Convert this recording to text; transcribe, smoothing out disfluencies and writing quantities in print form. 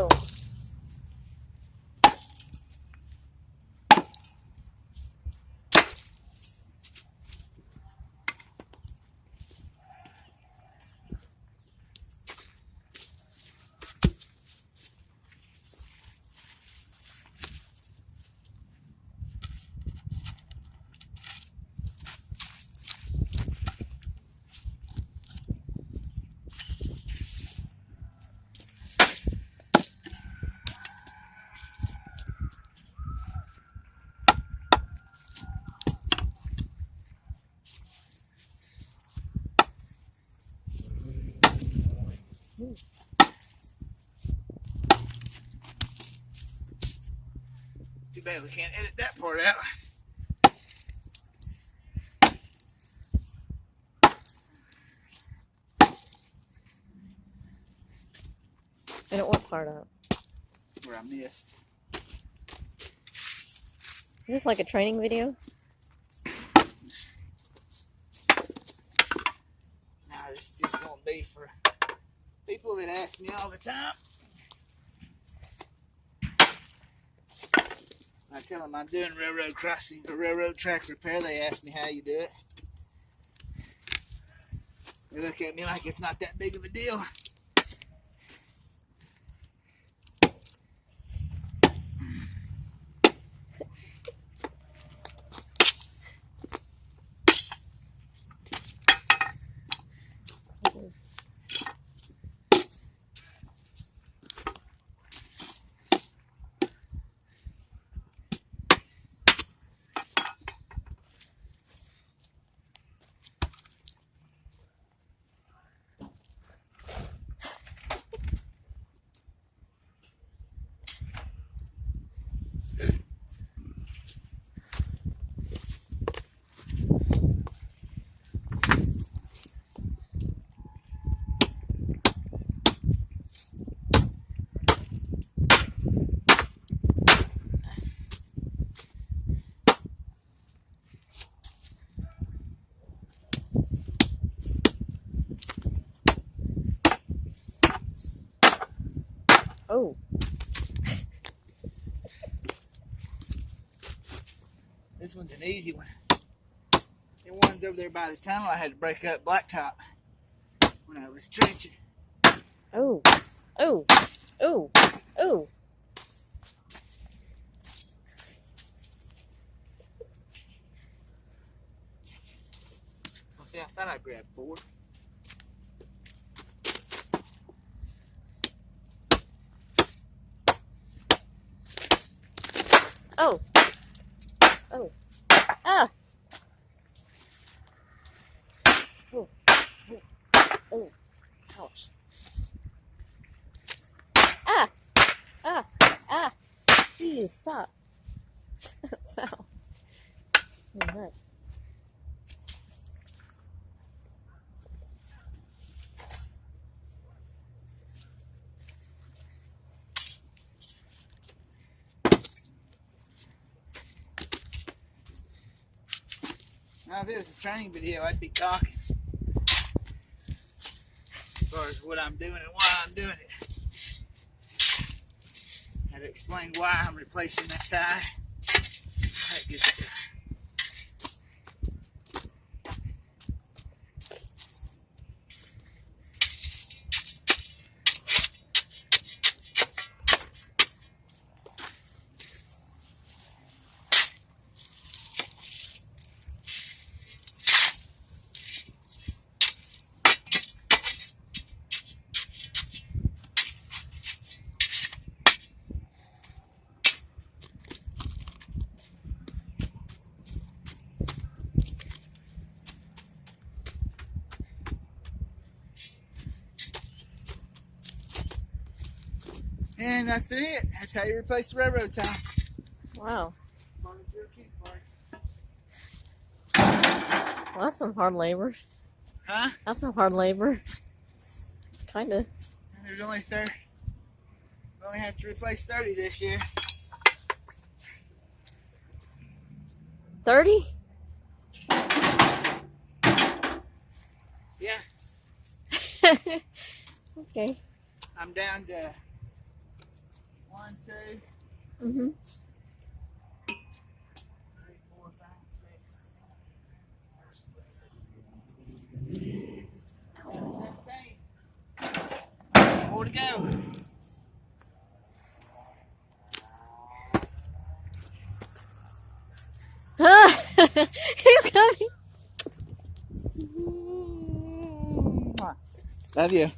Oh. Too bad we can't edit that part out. And what part up? Where I missed. Is this like a training video? Nah, this is just gonna be for people that ask me all the time. I tell them I'm doing railroad crossing or railroad track repair. They ask me how you do it. They look at me like it's not that big of a deal. Oh. This one's an easy one. The ones over there by the tunnel, I had to break up blacktop when I was trenching. Oh. Oh. Oh. Oh. Well, see, I thought I grabbed 4. Oh. Oh. Ah. Oh. Oh. Oh. Ouch. Ah. Ah. Ah. Jeez, stop. Ow. Oh, nice. Now, if it was a training video, I'd be talking as far as what I'm doing and why I'm doing it. I had to explain why I'm replacing that tie. That gets it. And that's it. That's how you replace the railroad tie. Wow. Well, that's some hard labor. Huh? That's some hard labor. Kinda. And there's only 30. We only have to replace 30 this year. 30? Yeah. Okay. I'm down to 1, 2, Mm-hmm. 3, 4, 5, 6, 17. More to go. He's coming. Love you.